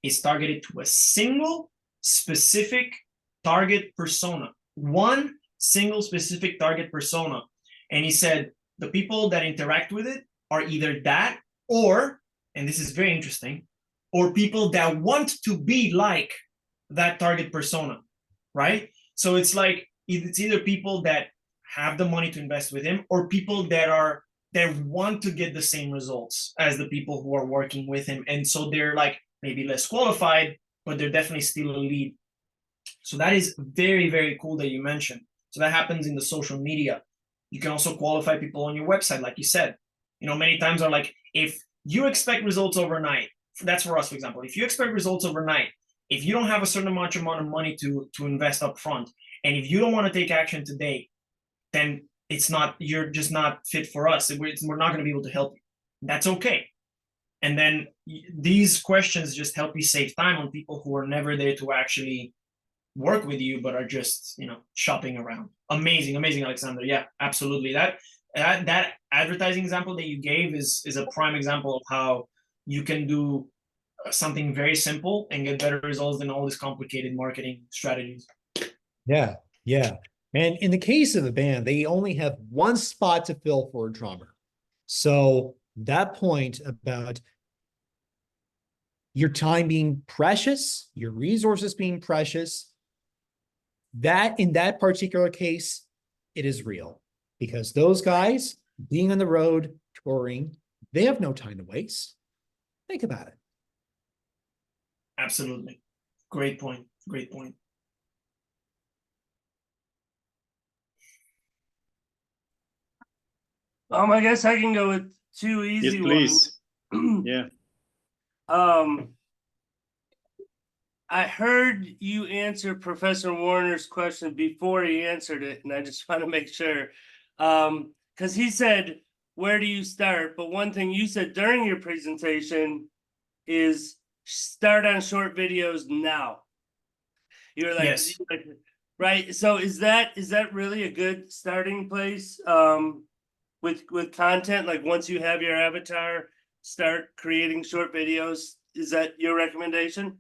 is targeted to a single specific target persona, one single specific target persona. And he said the people that interact with it are either that or, and this is very interesting, or people that want to be like that target persona, right? So it's like it's either people that have the money to invest with him or people that want to get the same results as the people who are working with him. And so they're like maybe less qualified, but they're definitely still a lead. So that is very, very cool that you mentioned. So that happens in the social media. You can also qualify people on your website, like you said. Many times are like, if you expect results overnight, that's for us, for example, if you expect results overnight, if you don't have a certain amount of money to invest up front, and if you don't want to take action today, then you're just not fit for us. We're not going to be able to help you. That's okay. And then these questions just help you save time on people who are never there to actually work with you, but are just, shopping around. Amazing, Alexander. Yeah, absolutely. That advertising example that you gave is a prime example of how you can do something very simple and get better results than all these complicated marketing strategies. Yeah. And in the case of the band, they only have one spot to fill for a drummer. So that point about your time being precious, your resources being precious, that in that particular case, it is real, because those guys being on the road touring, they have no time to waste. Think about it. Absolutely. Great point. I guess I can go with two easy ones. Please. Yeah. I heard you answer Professor Warner's question before he answered it, and I just want to make sure. Because he said, where do you start? But one thing you said during your presentation is start on short videos now. You were like, yes. Right. So is that really a good starting place with content? Like once you have your avatar, start creating short videos. Is that your recommendation?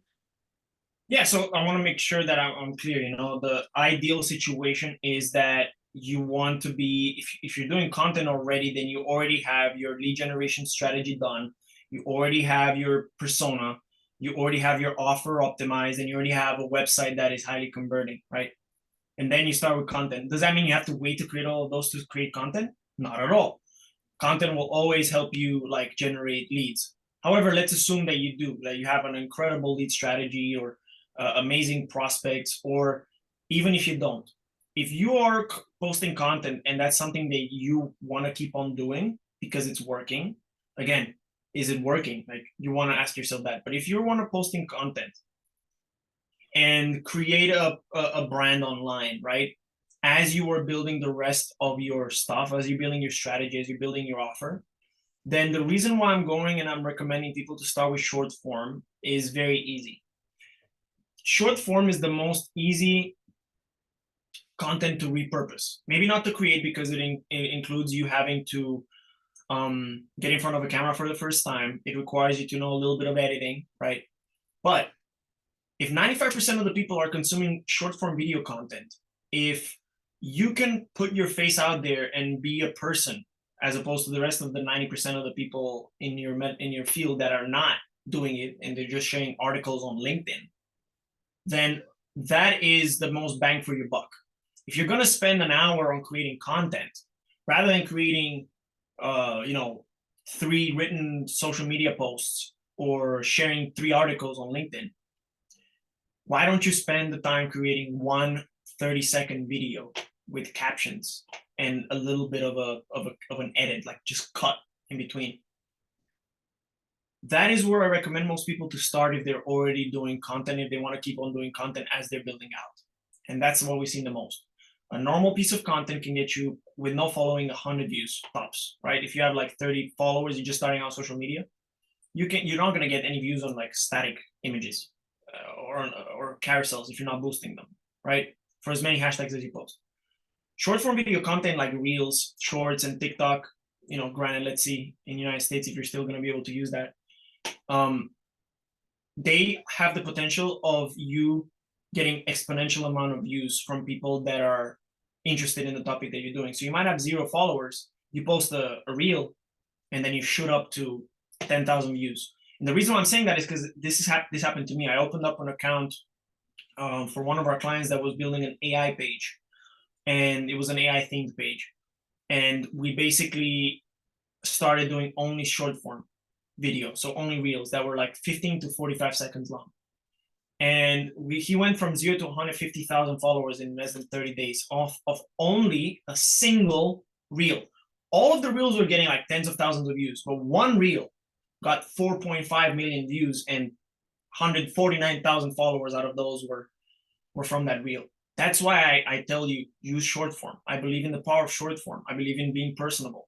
Yeah, so I want to make sure that I'm clear. The ideal situation is that you want to be, if you're doing content already, then you already have your lead generation strategy done. You already have your persona. You already have your offer optimized, and you already have a website that is highly converting, right? And then you start with content. Does that mean you have to wait to create all of those to create content? Not at all. Content will always help you like generate leads. However, let's assume that you do, that you have an incredible lead strategy or amazing prospects, or even if you don't, if you are posting content and that's something that you want to keep on doing because it's working, again, is it working? Like you want to ask yourself that. But if you want to posting content and create a brand online, right? As you are building the rest of your stuff, as you're building your strategy, as you're building your offer, then the reason why I'm going and I'm recommending people to start with short form is very easy. Short form is the most easy content to repurpose. Maybe not to create, because it includes you having to get in front of a camera for the first time. It requires you to know a little bit of editing, right? But if 95% of the people are consuming short form video content, if you can put your face out there and be a person, as opposed to the rest of the 90% of the people in your field that are not doing it and they're just sharing articles on LinkedIn, then that is the most bang for your buck. If you're going to spend an hour on creating content, rather than creating 3 written social media posts or sharing 3 articles on LinkedIn, why don't you spend the time creating one 30-second video with captions and a little bit of an edit, like just cut in between. That is where I recommend most people to start if they're already doing content, if they want to keep on doing content as they're building out. And that's what we've seen the most. A normal piece of content can get you, with no following, 100 views tops, right? If you have like 30 followers, you're just starting out social media, you're not going to get any views on like static images or carousels if you're not boosting them, right? For as many hashtags as you post. Short form video content like Reels, Shorts, and TikTok, you know, granted, let's see in the United States if you're still going to be able to use that. They have the potential of you getting exponential amount of views from people that are interested in the topic that you're doing. So you might have 0 followers, you post a reel, and then you shoot up to 10,000 views. And the reason why I'm saying that is because this happened to me. I opened up an account for one of our clients that was building an AI page, and it was an AI themed page. And we basically started doing only short form video, so only reels that were like 15 to 45 seconds long. And he went from 0 to 150,000 followers in less than 30 days off of only a single reel. All of the reels were getting like tens of thousands of views, but one reel got 4.5 million views, and 149,000 followers out of those were from that reel. That's why I tell you, use short form. I believe in the power of short form. I believe in being personable.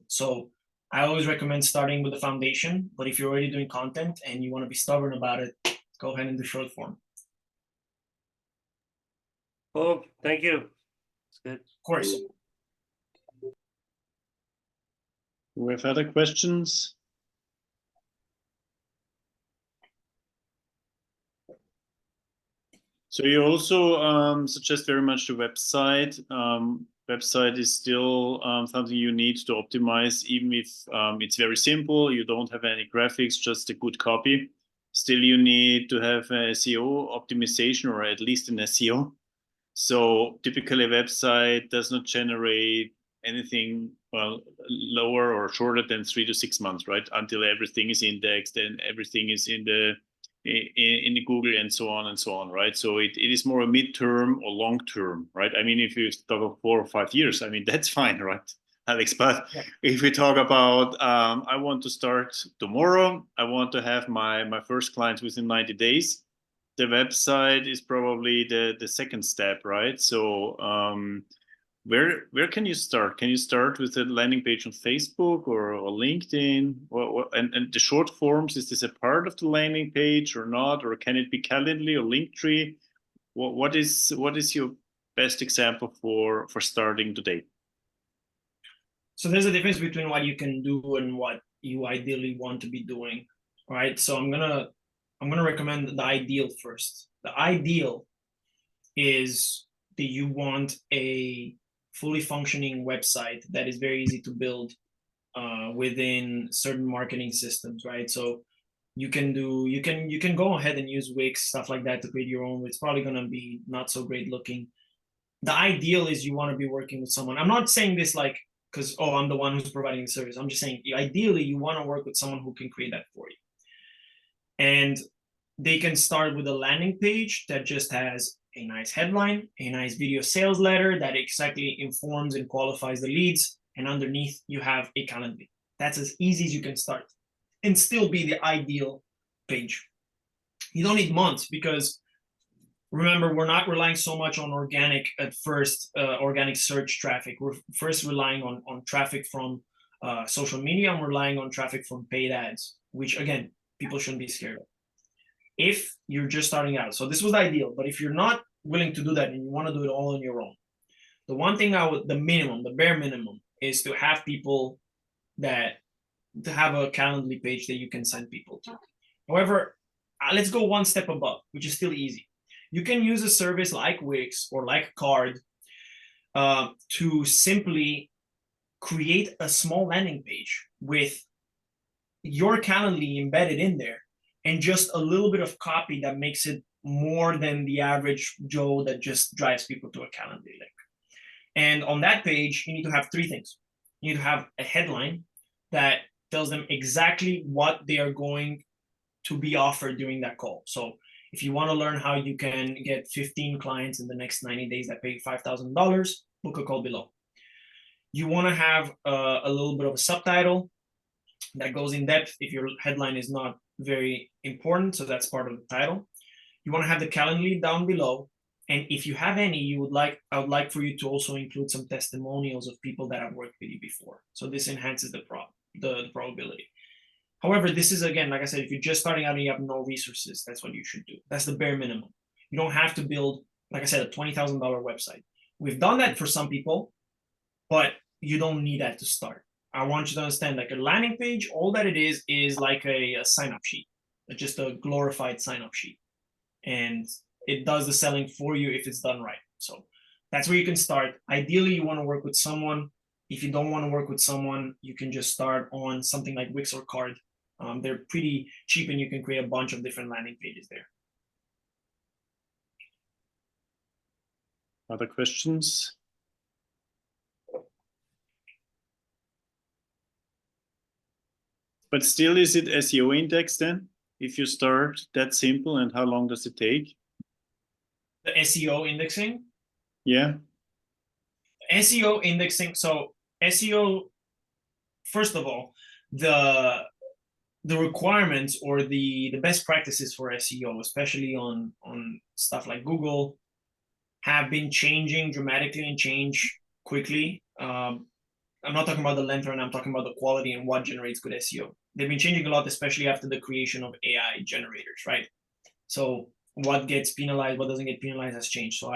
So I always recommend starting with the foundation, but if you're already doing content and you want to be stubborn about it, go ahead and do short form. Cool, thank you. That's good. Of course. Do we have other questions? So you also suggest very much the website. Website is still something you need to optimize, even if it's very simple. You don't have any graphics, just a good copy. Still, you need to have a SEO optimization, or at least an SEO. So typically, a website does not generate anything lower or shorter than 3 to 6 months, right? Until everything is indexed and everything is in the Google and so on, right? So it is more a midterm or long term, right? I mean, if you talk of 4 or 5 years, I mean, that's fine, right, Alex? But yeah, if we talk about, I want to start tomorrow, I want to have my first clients within 90 days, the website is probably the second step, right? So where can you start? Can you start with a landing page on Facebook or LinkedIn? And the short forms, is this a part of the landing page or not? Or can it be Calendly or Linktree? What is your best example for starting today? So there's a difference between what you can do and what you ideally want to be doing, right? So I'm gonna recommend the ideal first. The ideal is that you want a fully functioning website that is very easy to build within certain marketing systems, right? So you can go ahead and use Wix, stuff like that, to create your own. It's probably gonna be not so great looking. The ideal is you want to be working with someone. I'm not saying this like because I'm the one who's providing the service. I'm just saying ideally you want to work with someone who can create that for you. And they can start with a landing page that just has a nice headline, a nice video sales letter that exactly informs and qualifies the leads, and underneath you have a Calendly. That's as easy as you can start and still be the ideal page. You don't need months, because remember, we're not relying so much on organic at first, organic search traffic. We're first relying on traffic from social media, and we're relying on traffic from paid ads, which again, people shouldn't be scared of. If you're just starting out, so this was the ideal, but if you're not willing to do that and you want to do it all on your own, the one thing the bare minimum is to have people to have a Calendly page that you can send people to. However, let's go one step above, which is still easy. You can use a service like Wix or like Card to simply create a small landing page with your Calendly embedded in there, and just a little bit of copy that makes it more than the average Joe that just drives people to a Calendly link. And on that page, you need to have 3 things. You need to have a headline that tells them exactly what they are going to be offered during that call. So If you want to learn how you can get 15 clients in the next 90 days that pay $5,000, book a call below. You want to have a little bit of a subtitle that goes in depth if your headline is not very important, so that's part of the title. You want to have the Calendly down below, and if you have any, I would like for you to also include some testimonials of people that have worked with you before. So this enhances the probability. However, this is, again, like I said, if you're just starting out and you have no resources, that's what you should do. That's the bare minimum. You don't have to build, like I said, a $20,000 website. We've done that for some people, but you don't need that to start. I want you to understand, like a landing page, all that it is like a sign-up sheet, just a glorified sign-up sheet. And it does the selling for you if it's done right. So that's where you can start. Ideally, you want to work with someone. If you don't want to work with someone, you can just start on something like Wix or Card. They're pretty cheap and you can create a bunch of different landing pages there. Other questions? But still, is it SEO index then? If you start that simple, and how long does it take? The SEO indexing? Yeah. SEO indexing. So SEO, first of all, the requirements or the best practices for SEO, especially on stuff like Google, have been changing dramatically and change quickly. I'm not talking about the length run, I'm talking about the quality and what generates good SEO. They've been changing a lot, especially after the creation of AI generators, right? So what gets penalized, what doesn't get penalized has changed. So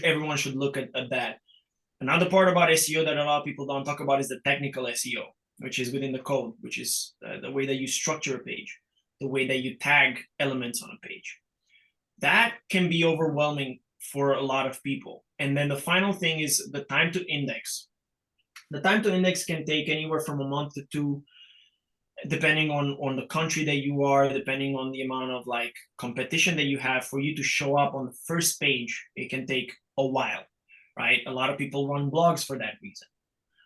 everyone should look at that. Another part about SEO that a lot of people don't talk about is the technical SEO, which is within the code, which is the way that you structure a page, the way that you tag elements on a page. That can be overwhelming for a lot of people. And then the final thing is the time to index. The time to index can take anywhere from a month to 2, depending on the country that you are, depending on the amount of like competition that you have. For you to show up on the first page, it can take a while, right? A lot of people run blogs for that reason.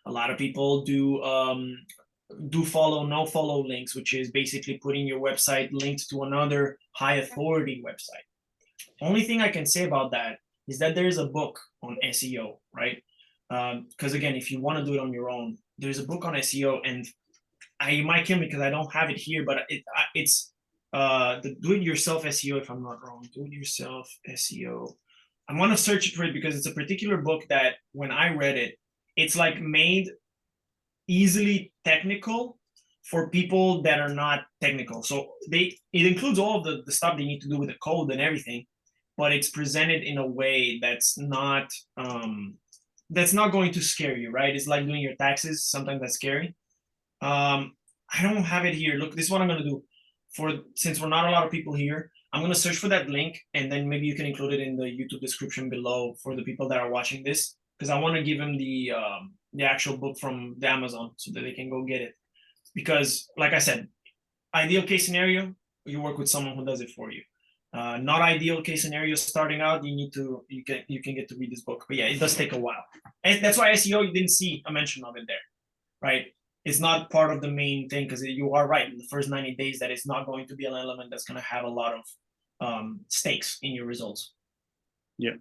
A lot of people do follow, no follow links, which is basically putting your website linked to another high authority website. Only thing I can say about that is that there is a book on SEO, right? Because again, if you want to do it on your own, there's a book on SEO, and you might kill me because I don't have it here, but it's the do-it-yourself SEO, if I'm not wrong. Do-it-yourself SEO. I'm gonna search for it because it's a particular book that when I read it, it's like made easily technical for people that are not technical. So it includes all of the stuff they need to do with the code and everything, but it's presented in a way that's not going to scare you, right? It's like doing your taxes. Sometimes that's scary. I don't have it here. Look, this is what I'm gonna do. Since we're not a lot of people here, I'm gonna search for that link, and then maybe you can include it in the YouTube description below for the people that are watching this, because I want to give them the actual book from the Amazon so that they can go get it. Because, like I said, ideal case scenario, you work with someone who does it for you. Not ideal case scenario, starting out, you can get to read this book. But yeah, it does take a while. And that's why SEO, you didn't see a mention of it there, right? It's not part of the main thing, because you are right. In the first 90 days, that is not going to be an element that's going to have a lot of stakes in your results. Yeah.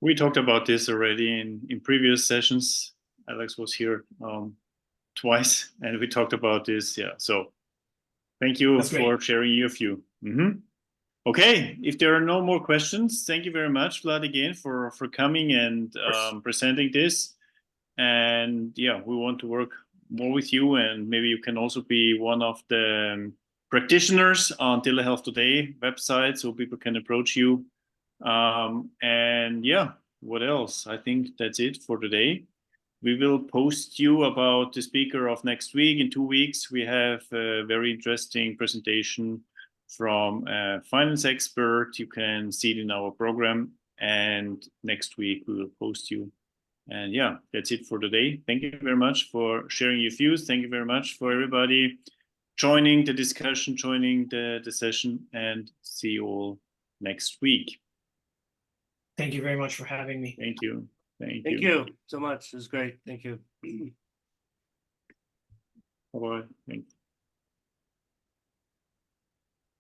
We talked about this already in previous sessions. Alex was here twice, and we talked about this. Yeah. So thank you for sharing your view. Okay. If there are no more questions, thank you very much, Vlad, again for coming and presenting this. And yeah, we want to work more with you, and maybe you can also be one of the practitioners on Telehealth Today website, so people can approach you. And yeah, what else? I think that's it for today. We will post you about the speaker of next week. In 2 weeks, we have a very interesting presentation from a finance expert. You can see it in our program. And next week, we will post you. And yeah, that's it for today. Thank you very much for sharing your views. Thank you very much for everybody joining the discussion, joining the session, and see you all next week. Thank you very much for having me. Thank you. Thank you so much. It was great. Thank you. Bye-bye. Thank you.